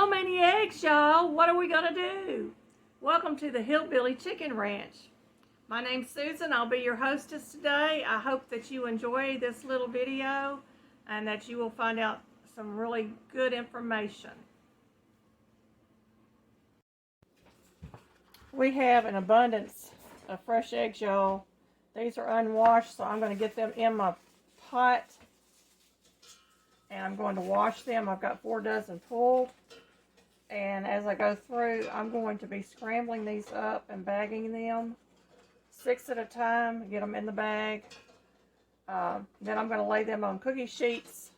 So many eggs, y'all. What are we gonna do? Welcome to the Hillbilly Chicken Ranch. My name's Susan. I'll be your hostess today. I hope that you enjoy this little video and that you will find out some really good information. We have an abundance of fresh eggs, y'all. These are unwashed, so I'm going to get them in my pot and I'm going to wash them. I've got 4 dozen pulled, and as I go through, I'm going to be scrambling these up and bagging them 6 at a time, get them in the bag. Then I'm going to lay them on cookie sheets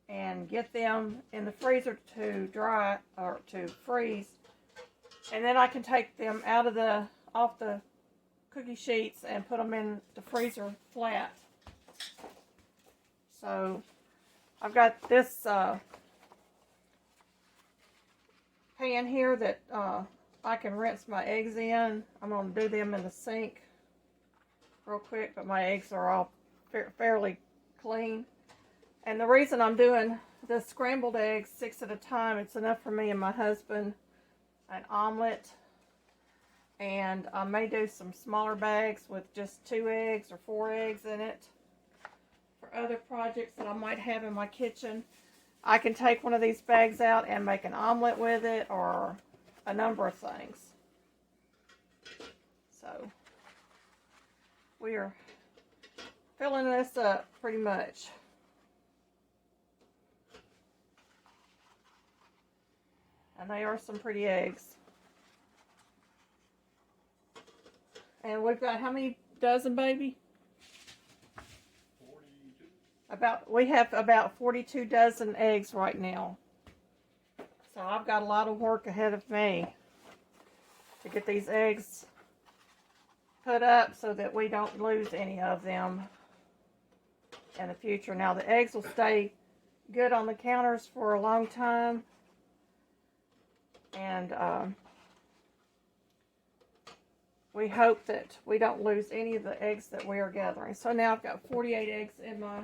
and get them in the freezer to dry or to freeze, and then I can take them off the cookie sheets and put them in the freezer flat. So I've got this pan here that I can rinse my eggs in. I'm going to do them in the sink real quick, but my eggs are all fairly clean. And the reason I'm doing the scrambled eggs 6 at a time, it's enough for me and my husband, an omelet, and I may do some smaller bags with just 2 eggs or 4 eggs in it for other projects that I might have in my kitchen. I can take one of these bags out and make an omelet with it, or a number of things. So we are filling this up pretty much. And they are some pretty eggs. And we've got how many dozen, baby? 42. We have about 42 dozen eggs right now. So I've got a lot of work ahead of me to get these eggs put up so that we don't lose any of them in the future. Now the eggs will stay good on the counters for a long time, and we hope that we don't lose any of the eggs that we are gathering. So now I've got 48 eggs in my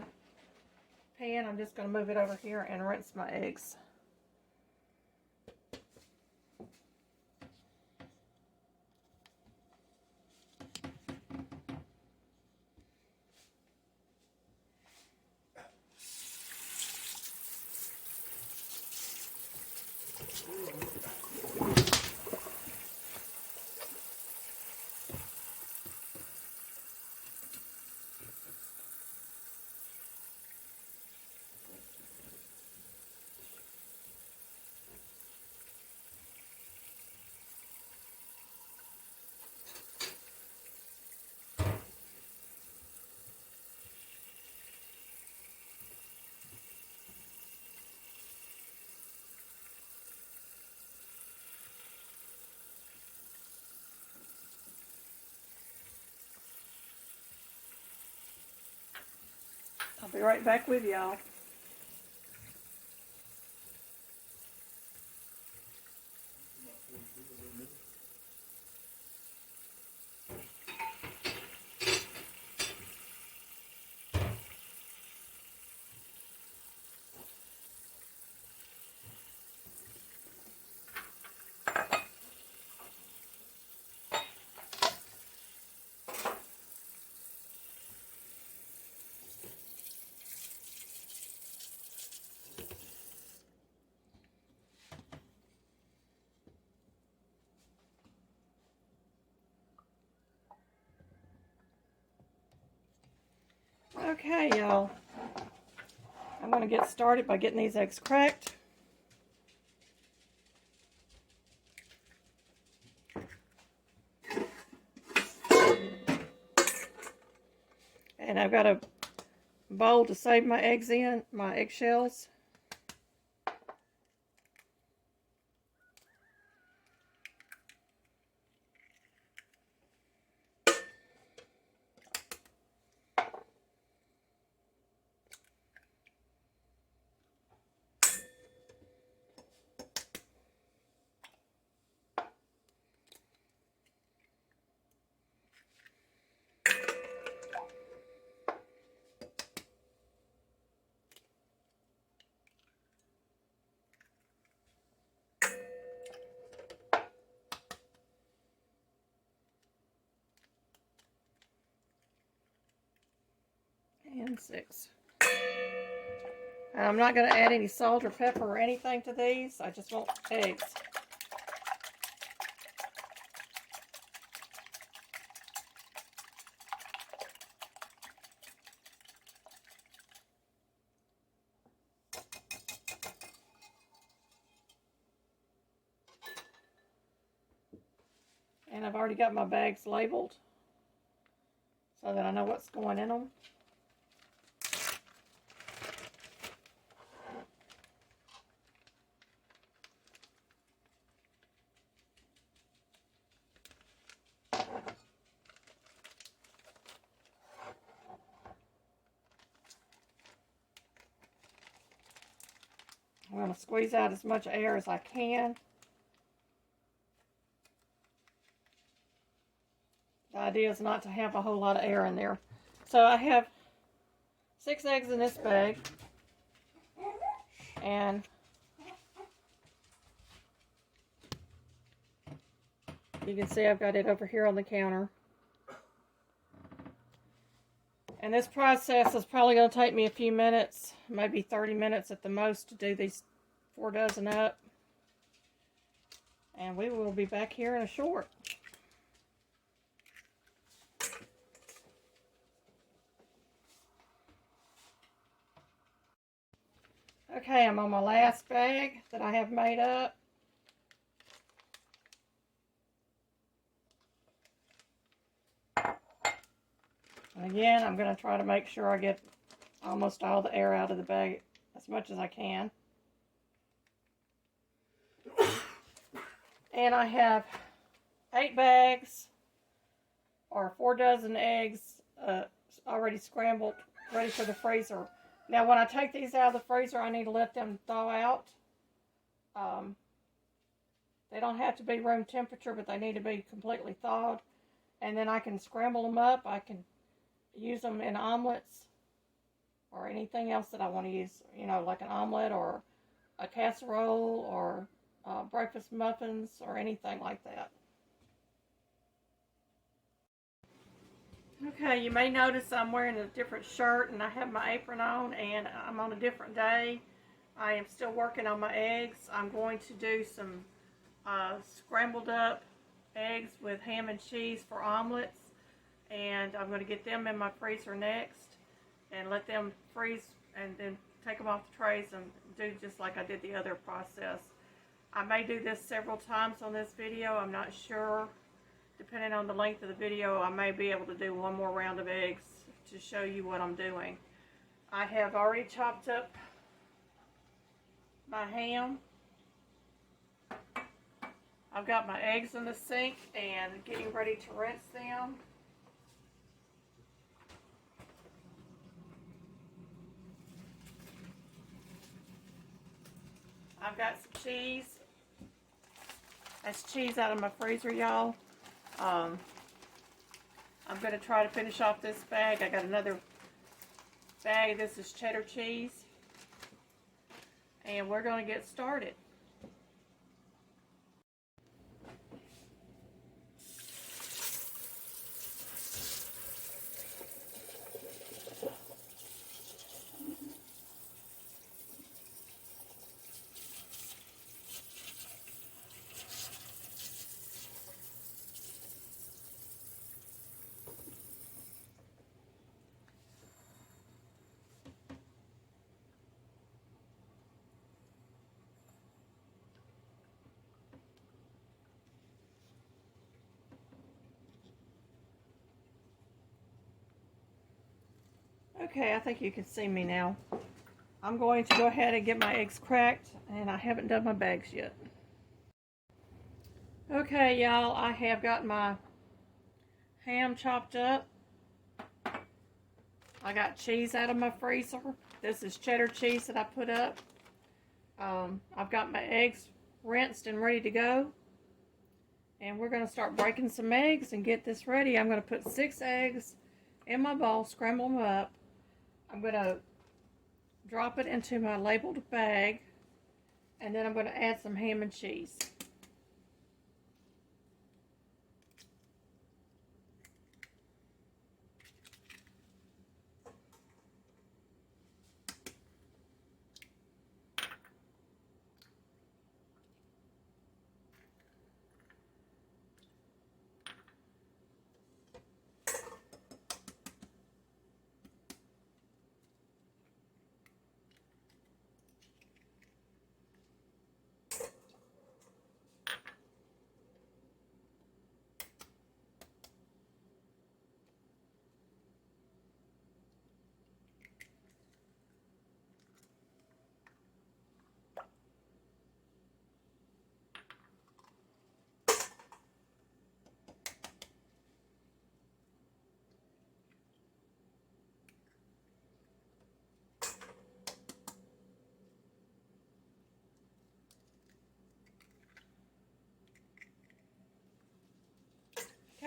pan. I'm just going to move it over here and rinse my eggs. I'll be right back with y'all. Okay, y'all. I'm going to get started by getting these eggs cracked. And I've got a bowl to save my eggs in, my eggshells. and 6. And I'm not going to add any salt or pepper or anything to these. I just want eggs. And I've already got my bags labeled so that I know what's going in them. I'm going to squeeze out as much air as I can. The idea is not to have a whole lot of air in there. So I have 6 eggs in this bag. And you can see I've got it over here on the counter. And this process is probably going to take me a few minutes, maybe 30 minutes at the most, to do these 4 dozen up. And we will be back here in a short. Okay, I'm on my last bag that I have made up. And again, I'm going to try to make sure I get almost all the air out of the bag as much as I can. And I have 8 bags or 4 dozen eggs already scrambled, ready for the freezer. Now, when I take these out of the freezer, I need to let them thaw out. They don't have to be room temperature, but they need to be completely thawed. And then I can scramble them up. I can use them in omelets or anything else that I want to use, you know, like an omelet or a casserole or breakfast muffins or anything like that. Okay, you may notice I'm wearing a different shirt and I have my apron on and I'm on a different day. I am still working on my eggs. I'm going to do some scrambled up eggs with ham and cheese for omelets, and I'm going to get them in my freezer next and let them freeze and then take them off the trays and do just like I did the other process. I may do this several times on this video. I'm not sure. Depending on the length of the video, I may be able to do one more round of eggs to show you what I'm doing. I have already chopped up my ham. I've got my eggs in the sink and getting ready to rinse them. I've got some cheese. That's cheese out of my freezer, y'all. I'm going to try to finish off this bag. I got another bag. This is cheddar cheese. And we're going to get started. Okay, I think you can see me now. I'm going to go ahead and get my eggs cracked, and I haven't done my bags yet. Okay, y'all, I have got my ham chopped up. I got cheese out of my freezer. This is cheddar cheese that I put up. I've got my eggs rinsed and ready to go. And we're going to start breaking some eggs and get this ready. I'm going to put 6 eggs in my bowl, scramble them up. I'm going to drop it into my labeled bag, and then I'm going to add some ham and cheese.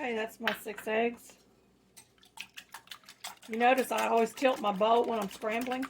Okay, that's my 6 eggs. You notice I always tilt my bowl when I'm scrambling.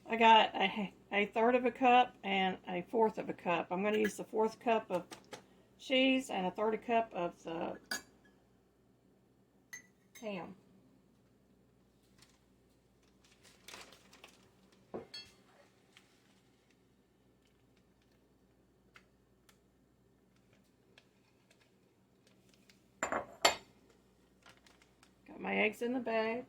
I got a third of a cup and a fourth of a cup. I'm going to use the fourth cup of cheese and a third of a cup of the ham. Got my eggs in the bag.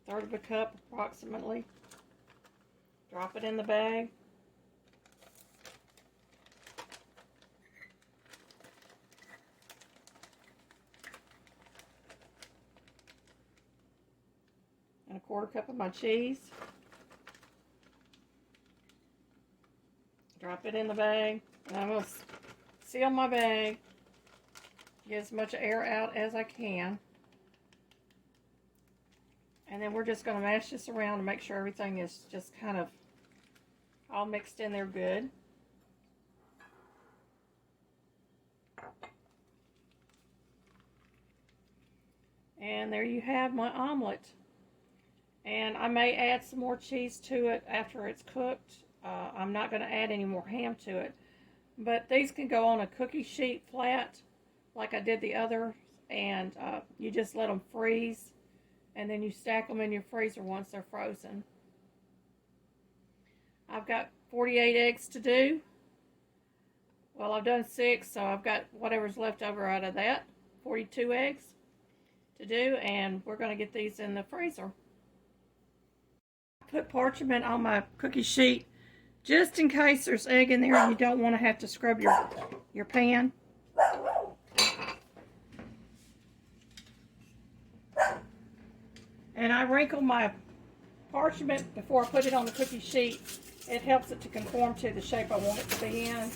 Third of a cup approximately. Drop it in the bag. And a quarter cup of my cheese. Drop it in the bag. And I'm going to seal my bag. Get as much air out as I can. And then we're just going to mash this around to make sure everything is just kind of all mixed in there good. And there you have my omelet. And I may add some more cheese to it after it's cooked. I'm not going to add any more ham to it. But these can go on a cookie sheet flat like I did the others. And you just let them freeze. And then you stack them in your freezer once they're frozen. I've got 48 eggs to do. Well, I've done 6, so I've got whatever's left over out of that. 42 eggs to do, and we're going to get these in the freezer. I put parchment on my cookie sheet just in case there's egg in there and you don't want to have to scrub your pan. And I wrinkle my parchment before I put it on the cookie sheet. It helps it to conform to the shape I want it to be in.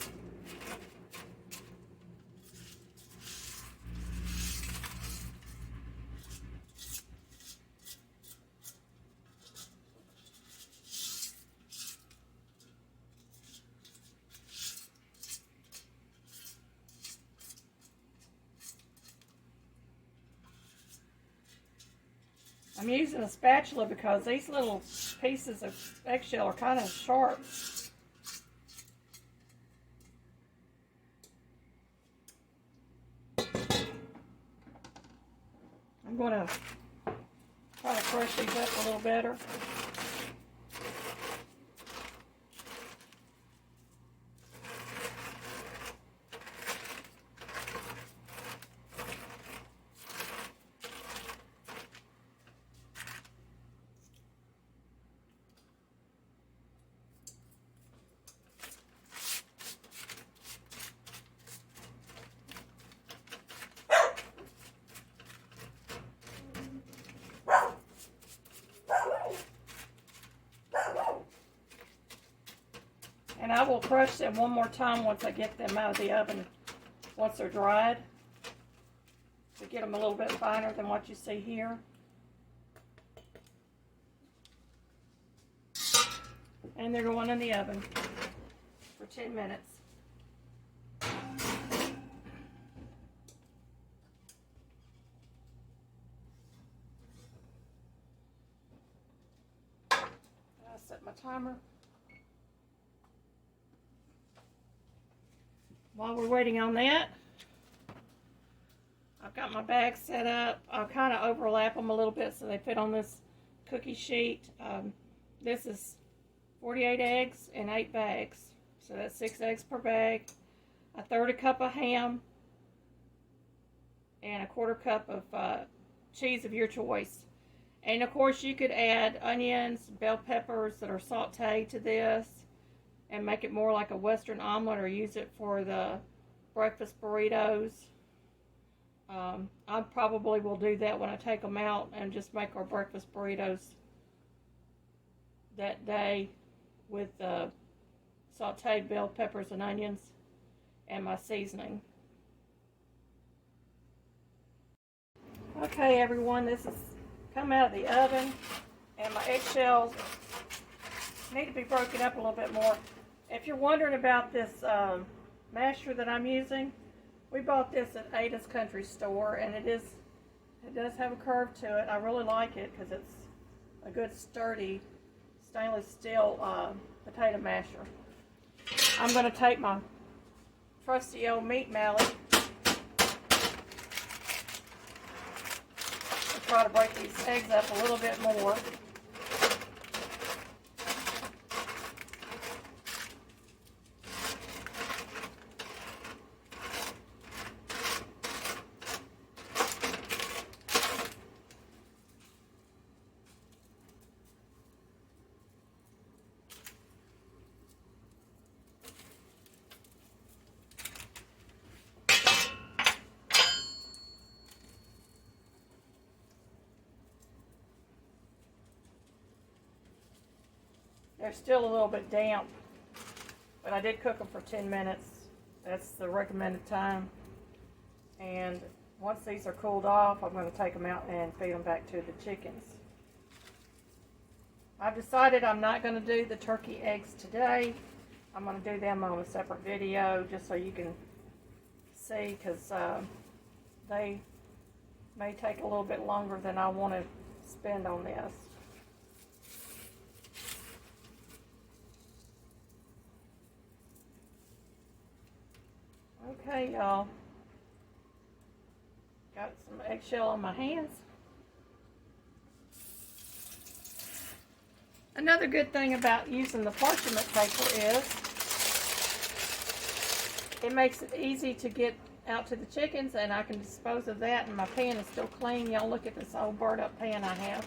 I'm using a spatula because these little pieces of eggshell are kind of sharp. I'm going to try to crush these up a little better. And I will crush them one more time once I get them out of the oven, once they're dried, to get them a little bit finer than what you see here. And they're going in the oven for 10 minutes. I'll set my timer. While we're waiting on that, I've got my bags set up. I'll kind of overlap them a little bit so they fit on this cookie sheet. This is 48 eggs in 8 bags. So that's 6 eggs per bag. A third a cup of ham. And a quarter cup of cheese of your choice. And of course you could add onions, bell peppers that are sauteed to this and make it more like a Western omelet, or use it for the breakfast burritos. I probably will do that when I take them out and just make our breakfast burritos that day with sauteed bell peppers and onions and my seasoning. Okay everyone, this has come out of the oven and my eggshells need to be broken up a little bit more. If you're wondering about this masher that I'm using, we bought this at Ada's Country Store, and it does have a curve to it. I really like it because it's a good sturdy stainless steel potato masher. I'm going to take my trusty old meat mallet and try to break these eggs up a little bit more. They're still a little bit damp, but I did cook them for 10 minutes. That's the recommended time. And once these are cooled off, I'm going to take them out and feed them back to the chickens. I've decided I'm not going to do the turkey eggs today. I'm going to do them on a separate video just so you can see, because they may take a little bit longer than I want to spend on this. Okay, y'all. Got some eggshell on my hands. Another good thing about using the parchment paper is it makes it easy to get out to the chickens, and I can dispose of that, and my pan is still clean. Y'all look at this old burnt up pan I have.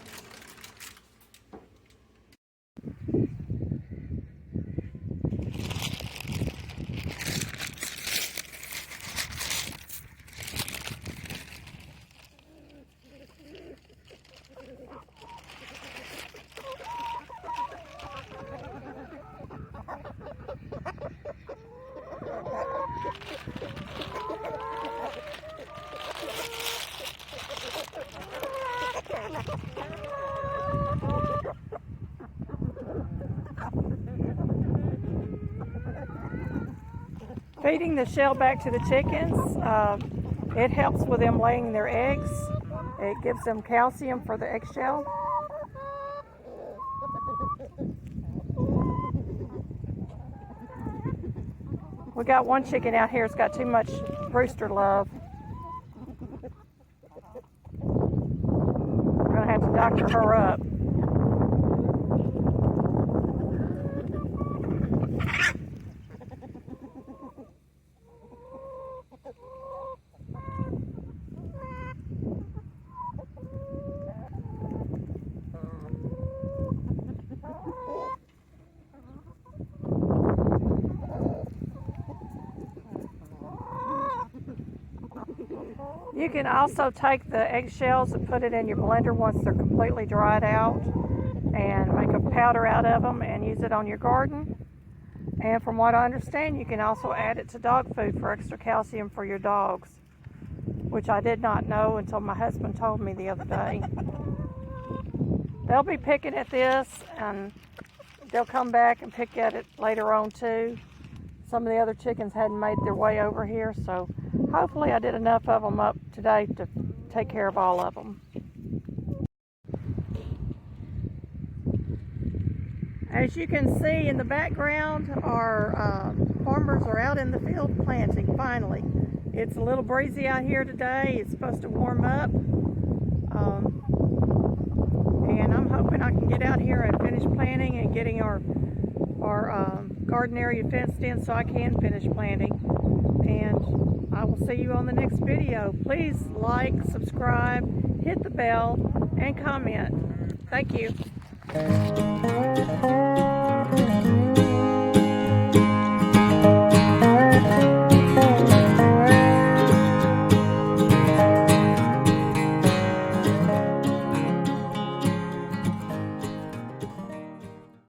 Feeding the shell back to the chickens, it helps with them laying their eggs. It gives them calcium for the eggshell. We got one chicken out here that's got too much rooster love. We're going to have to doctor her up. You can also take the eggshells and put it in your blender once they're completely dried out and make a powder out of them and use it on your garden. And from what I understand, you can also add it to dog food for extra calcium for your dogs, which I did not know until my husband told me the other day. They'll be picking at this, and they'll come back and pick at it later on too. Some of the other chickens hadn't made their way over here, so hopefully I did enough of them up today to take care of all of them. As you can see in the background, our farmers are out in the field planting finally. It's a little breezy out here today. It's supposed to warm up. And I'm hoping I can get out here and finish planting and getting our garden area fenced in so I can finish planting. And I will see you on the next video. Please like, subscribe, hit the bell, and comment. Thank you.